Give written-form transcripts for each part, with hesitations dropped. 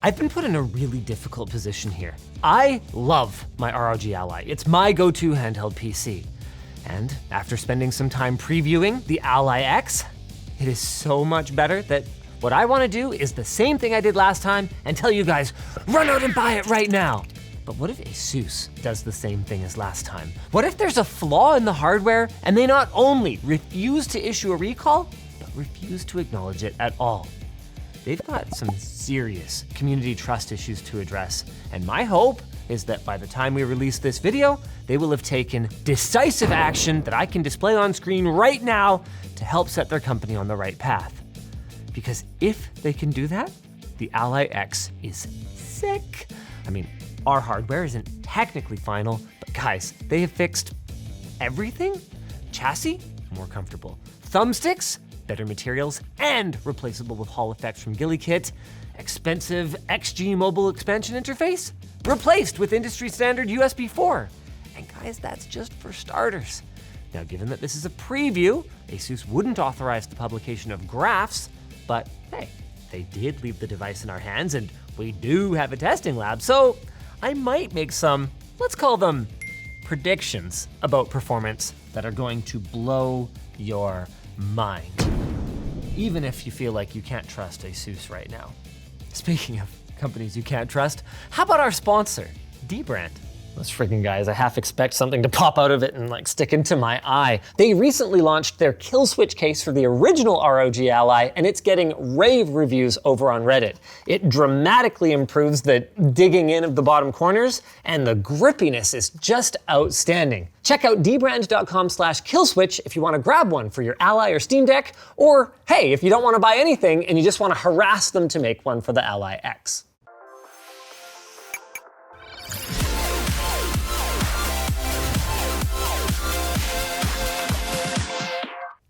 I've been put in a really difficult position here. I love my ROG Ally. It's my go-to handheld PC. And after spending some time previewing the Ally X, it is so much better that what I want to do is the same thing I did last time and tell you guys, run out and buy it right now. But what if ASUS does the same thing as last time? What if there's a flaw in the hardware and they not only refuse to issue a recall, but refuse to acknowledge it at all? They've got some serious community trust issues to address, and my hope is that by the time we release this video, they will have taken decisive action that I can display on screen right now to help set their company on the right path. Because if they can do that, the Ally X is sick. I mean, our hardware isn't technically final, but guys, they have fixed everything. Chassis, more comfortable. Thumbsticks, better materials, and replaceable with Hall effects from GillyKit. Expensive XG mobile expansion interface, replaced with industry standard USB 4. And guys, that's just for starters. Now, given that this is a preview, ASUS wouldn't authorize the publication of graphs, but hey, they did leave the device in our hands and we do have a testing lab, so I might make some, let's call them predictions about performance that are going to blow your mind, even if you feel like you can't trust ASUS right now. Speaking of companies you can't trust, how about our sponsor, Dbrand? Those freaking guys, I half expect something to pop out of it and like stick into my eye. They recently launched their kill switch case for the original ROG Ally, and it's getting rave reviews over on Reddit. It dramatically improves the digging in of the bottom corners, and the grippiness is just outstanding. Check out dbrand.com/killswitch if you want to grab one for your Ally or Steam Deck, or hey, if you don't want to buy anything and you just want to harass them to make one for the Ally X.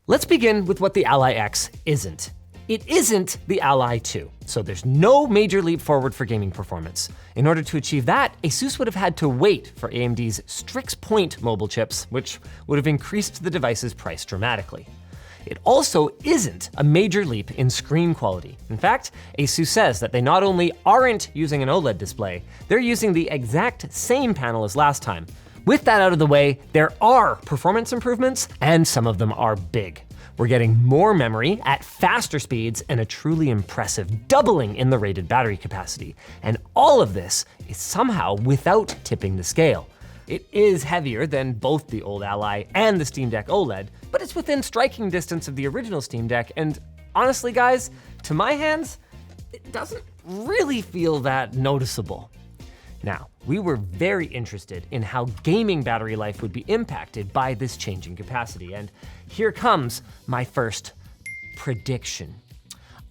Let's begin with what the Ally X isn't. It isn't the Ally 2, so there's no major leap forward for gaming performance. In order to achieve that, ASUS would have had to wait for AMD's Strix Point mobile chips, which would have increased the device's price dramatically. It also isn't a major leap in screen quality. In fact, ASUS says that they not only aren't using an OLED display, they're using the exact same panel as last time. With that out of the way, there are performance improvements, and some of them are big. We're getting more memory at faster speeds and a truly impressive doubling in the rated battery capacity. And all of this is somehow without tipping the scale. It is heavier than both the old Ally and the Steam Deck OLED, but it's within striking distance of the original Steam Deck, and honestly guys, to my hands, it doesn't really feel that noticeable. Now, we were very interested in how gaming battery life would be impacted by this changing capacity, and here comes my first prediction.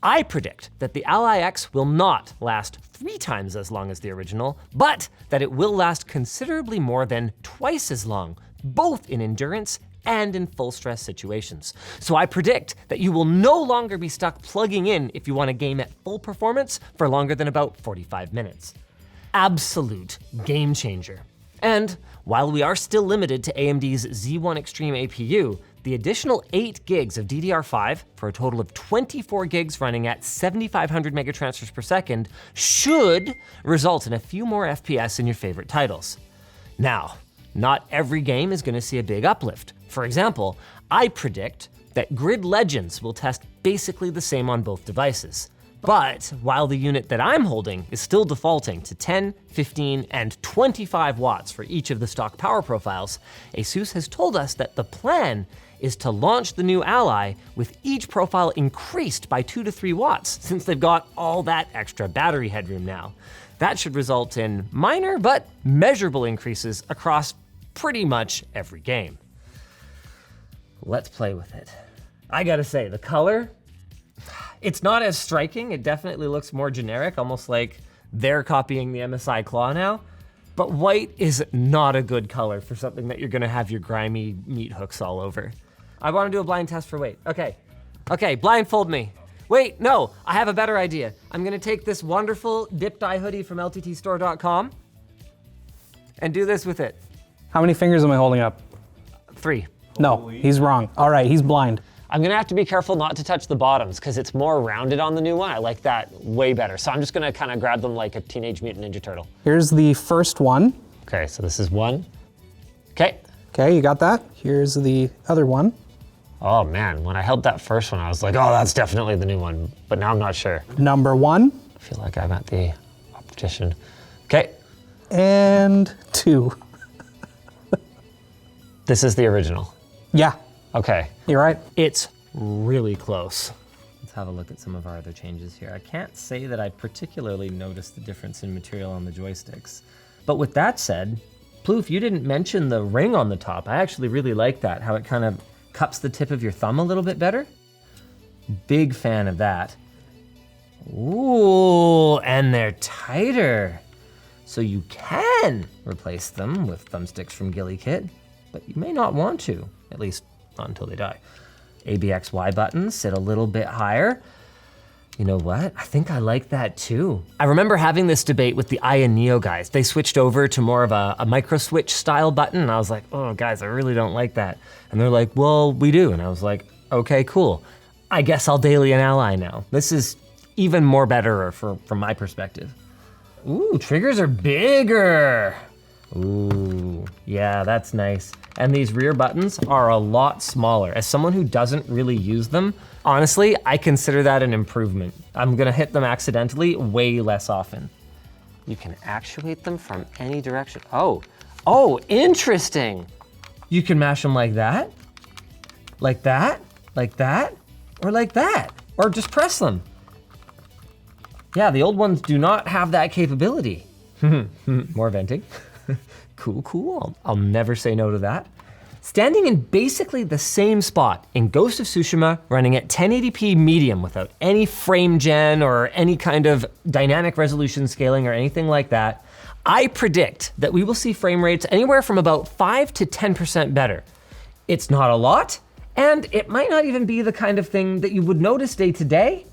I predict that the Ally X will not last 3 times as long as the original, but that it will last considerably more than twice as long, both in endurance and in full stress situations. So I predict that you will no longer be stuck plugging in if you want to game at full performance for longer than about 45 minutes. Absolute game changer. And while we are still limited to AMD's Z1 Extreme APU, the additional 8 gigs of DDR5 for a total of 24 gigs running at 7,500 megatransfers per second should result in a few more FPS in your favorite titles. Now, not every game is gonna see a big uplift. For example, I predict that Grid Legends will test basically the same on both devices. But while the unit that I'm holding is still defaulting to 10, 15, and 25 watts for each of the stock power profiles, ASUS has told us that the plan is to launch the new Ally with each profile increased by 2 to 3 watts, since they've got all that extra battery headroom now. That should result in minor but measurable increases across pretty much every game. Let's play with it. I gotta say, the color, it's not as striking. It definitely looks more generic, almost like they're copying the MSI Claw now. But white is not a good color for something that you're gonna have your grimy meat hooks all over. I wanna do a blind test for weight. Okay, blindfold me. Wait, no, I have a better idea. I'm gonna take this wonderful dip dye hoodie from lttstore.com and do this with it. How many fingers am I holding up? 3. No, he's wrong. All right, he's blind. I'm gonna have to be careful not to touch the bottoms because it's more rounded on the new one. I like that way better. So I'm just gonna kind of grab them like a Teenage Mutant Ninja Turtle. Here's the first one. Okay, so this is one. Okay. Okay, you got that? Here's the other one. Oh man, when I held that first one, I was like, oh, that's definitely the new one, but now I'm not sure. Number 1. I feel like I'm at the optician. Okay. And 2. This is the original. Yeah. Okay. You're right. It's really close. Let's have a look at some of our other changes here. I can't say that I particularly noticed the difference in material on the joysticks. But with that said, Ploof, you didn't mention the ring on the top. I actually really like that, how it kind of cups the tip of your thumb a little bit better. Big fan of that. Ooh, and they're tighter. So you can replace them with thumbsticks from Ghillie Kit, but you may not want to, at least not until they die. ABXY buttons sit a little bit higher. You know what? I think I like that too. I remember having this debate with the Aya Neo guys. They switched over to more of a micro switch style button, and I was like, oh guys, I really don't like that. And they're like, well, we do. And I was like, okay, cool. I guess I'll daily an Ally now. This is even more better from my perspective. Ooh, triggers are bigger. Ooh, yeah, that's nice. And these rear buttons are a lot smaller. As someone who doesn't really use them, honestly, I consider that an improvement. I'm gonna hit them accidentally way less often. You can actuate them from any direction. Oh, interesting. You can mash them like that, like that, like that, or like that, or just press them. Yeah, the old ones do not have that capability. More venting. Cool. I'll never say no to that. Standing in basically the same spot in Ghost of Tsushima, running at 1080p medium without any frame gen or any kind of dynamic resolution scaling or anything like that, I predict that we will see frame rates anywhere from about 5 to 10% better. It's not a lot, and it might not even be the kind of thing that you would notice day to day,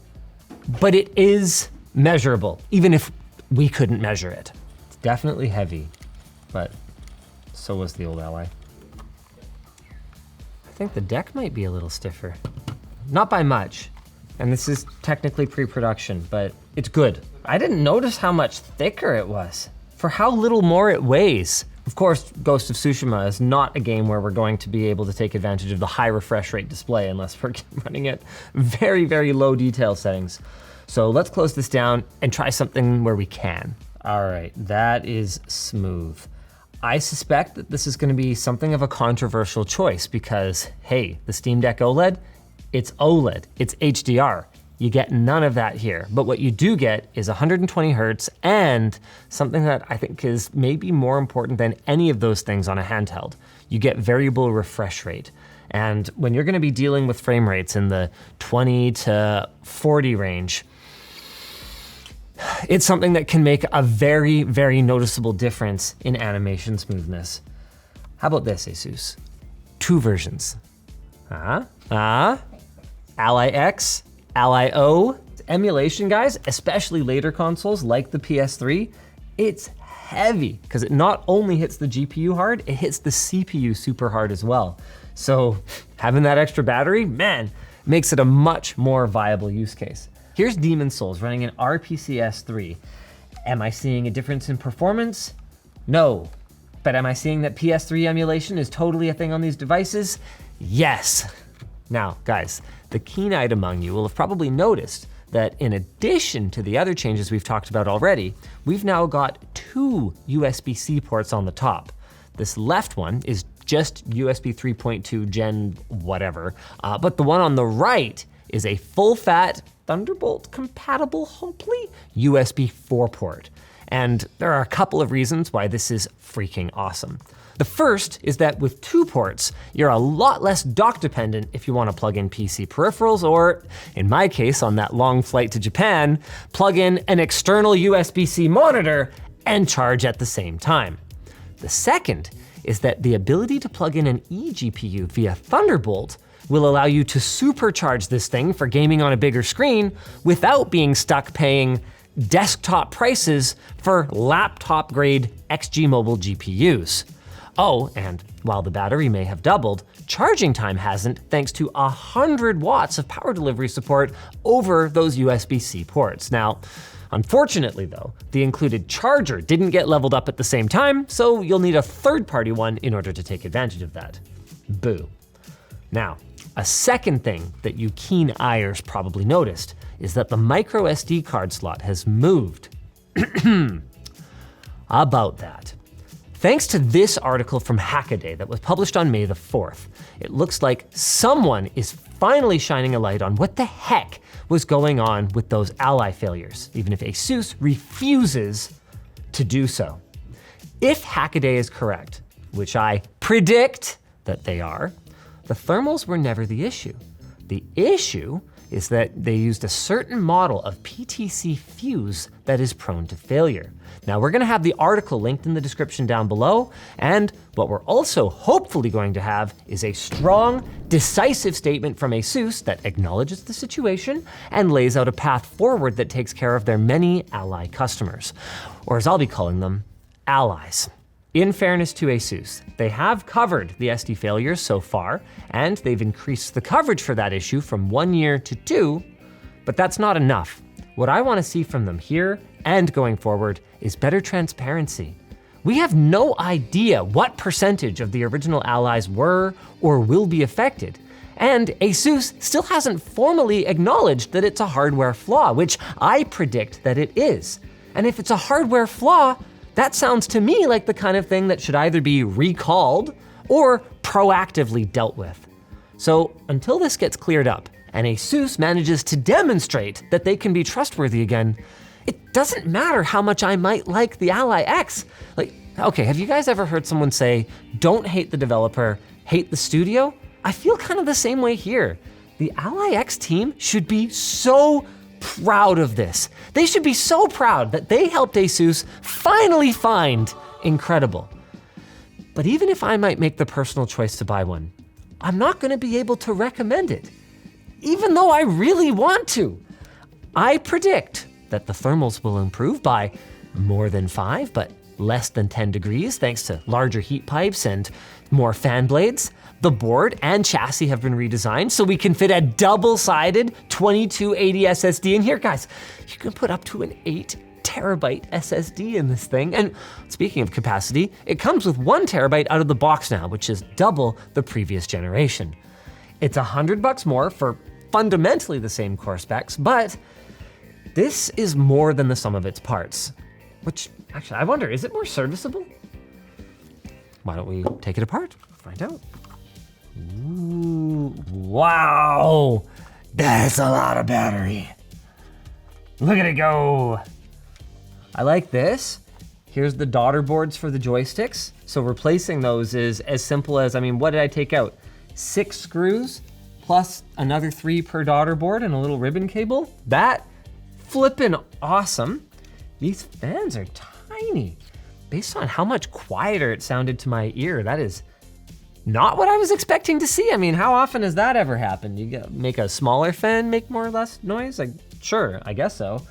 but it is measurable, even if we couldn't measure it. It's definitely heavy, but so was the old Ally. I think the deck might be a little stiffer. Not by much, and this is technically pre-production, but it's good. I didn't notice how much thicker it was for how little more it weighs. Of course, Ghost of Tsushima is not a game where we're going to be able to take advantage of the high refresh rate display unless we're running at very, very low detail settings. So let's close this down and try something where we can. All right, that is smooth. I suspect that this is gonna be something of a controversial choice because, hey, the Steam Deck OLED, it's OLED, it's HDR. You get none of that here, but what you do get is 120 Hertz and something that I think is maybe more important than any of those things on a handheld. You get variable refresh rate. And when you're gonna be dealing with frame rates in the 20 to 40 range, it's something that can make a very, very noticeable difference in animation smoothness. How about this, ASUS? 2 versions. Ally X, Ally O. Emulation, guys, especially later consoles like the PS3, it's heavy because it not only hits the GPU hard, it hits the CPU super hard as well. So having that extra battery, man, makes it a much more viable use case. Here's Demon's Souls running in RPCS 3. Am I seeing a difference in performance? No. But am I seeing that PS3 emulation is totally a thing on these devices? Yes. Now, guys, the keen-eyed among you will have probably noticed that in addition to the other changes we've talked about already, we've now got 2 USB-C ports on the top. This left one is just USB 3.2 Gen whatever, but the one on the right is a full-fat Thunderbolt compatible, hopefully, USB 4 port. And there are a couple of reasons why this is freaking awesome. The first is that with 2 ports, you're a lot less dock dependent if you want to plug in PC peripherals, or in my case, on that long flight to Japan, plug in an external USB-C monitor and charge at the same time. The second is that the ability to plug in an eGPU via Thunderbolt will allow you to supercharge this thing for gaming on a bigger screen without being stuck paying desktop prices for laptop grade XG Mobile GPUs. Oh, and while the battery may have doubled, charging time hasn't, thanks to 100 watts of power delivery support over those USB-C ports. Now, unfortunately though, the included charger didn't get leveled up at the same time, so you'll need a third-party one in order to take advantage of that. Boo. Now, a second thing that you keen eyers probably noticed is that the micro SD card slot has moved. About that. Thanks to this article from Hackaday that was published on May the 4th, it looks like someone is finally shining a light on what the heck was going on with those Ally failures, even if ASUS refuses to do so. If Hackaday is correct, which I predict that they are, the thermals were never the issue. The issue is that they used a certain model of PTC fuse that is prone to failure. Now we're gonna have the article linked in the description down below, and what we're also hopefully going to have is a strong, decisive statement from ASUS that acknowledges the situation and lays out a path forward that takes care of their many Ally customers, or as I'll be calling them, allies. In fairness to ASUS, they have covered the SD failures so far, and they've increased the coverage for that issue from 1 year to 2, but that's not enough. What I wanna see from them here and going forward is better transparency. We have no idea what percentage of the original Allies were or will be affected, and ASUS still hasn't formally acknowledged that it's a hardware flaw, which I predict that it is. And if it's a hardware flaw, that sounds to me like the kind of thing that should either be recalled or proactively dealt with. So until this gets cleared up and ASUS manages to demonstrate that they can be trustworthy again, it doesn't matter how much I might like the Ally X. Like, okay, have you guys ever heard someone say, don't hate the developer, hate the studio? I feel kind of the same way here. The Ally X team should be so proud of this. They should be so proud that they helped ASUS finally find incredible. But even if I might make the personal choice to buy one, I'm not gonna be able to recommend it, even though I really want to. I predict that the thermals will improve by more than 5, but less than 10 degrees thanks to larger heat pipes and more fan blades. The board and chassis have been redesigned so we can fit a double-sided 2280 SSD in here. Guys, you can put up to an 8 terabyte SSD in this thing. And speaking of capacity, it comes with 1 terabyte out of the box now, which is double the previous generation. It's $100 more for fundamentally the same core specs, but this is more than the sum of its parts. Which, actually, I wonder, is it more serviceable? Why don't we take it apart, find out. Ooh, wow, that's a lot of battery. Look at it go. I like this. Here's the daughter boards for the joysticks. So replacing those is as simple as, I mean, what did I take out? 6 screws plus another 3 per daughter board and a little ribbon cable. That flippin' awesome. These fans are tiny. Based on how much quieter it sounded to my ear, that is not what I was expecting to see. I mean, how often has that ever happened? You make a smaller fan make more or less noise? Like, sure, I guess so.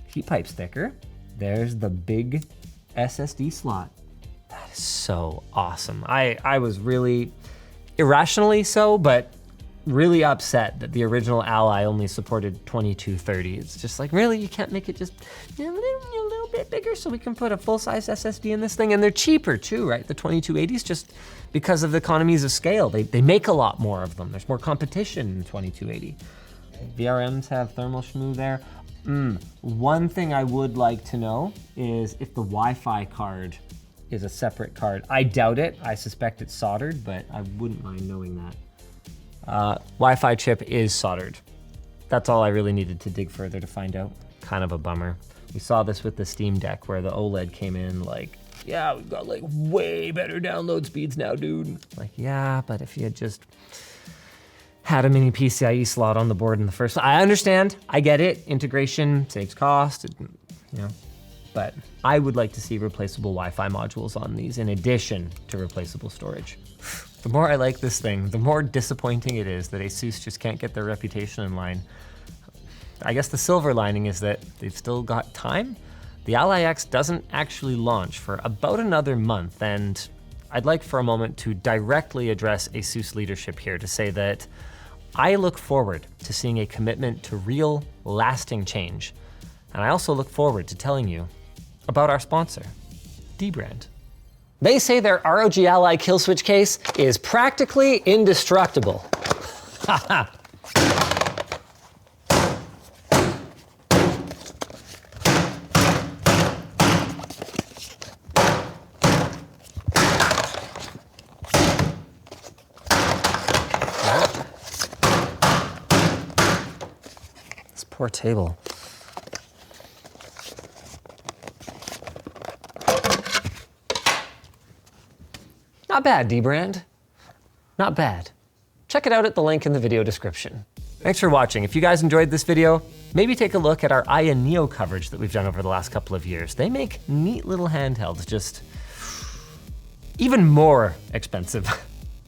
Heat pipe's thicker. There's the big SSD slot. That is so awesome. I was really, irrationally so, but really upset that the original Ally only supported 2230. It's just like, really, you can't make it just a little bit bigger so we can put a full-size SSD in this thing? And they're cheaper too, right? The 2280s, just because of the economies of scale. They make a lot more of them. There's more competition in 2280. VRMs have thermal shmoo there. One thing I would like to know is if the Wi-Fi card is a separate card. I doubt it. I suspect it's soldered, but I wouldn't mind knowing that. Wi-Fi chip is soldered. That's all I really needed to dig further to find out. Kind of a bummer. We saw this with the Steam Deck where the OLED came in like, yeah, we've got like way better download speeds now, dude. Like, yeah, but if you had just had a mini PCIe slot on the board in the first, I understand, I get it. Integration saves cost, you know, but I would like to see replaceable Wi-Fi modules on these in addition to replaceable storage. The more I like this thing, the more disappointing it is that ASUS just can't get their reputation in line. I guess the silver lining is that they've still got time. The Ally X doesn't actually launch for about another month, and I'd like for a moment to directly address ASUS leadership here to say that I look forward to seeing a commitment to real, lasting change. And I also look forward to telling you about our sponsor, Dbrand. They say their ROG Ally kill switch case is practically indestructible. Haha. This poor table. Not bad, Dbrand. Not bad. Check it out at the link in the video description. Thanks for watching. If you guys enjoyed this video, maybe take a look at our Aya Neo coverage that we've done over the last couple of years. They make neat little handhelds, just even more expensive.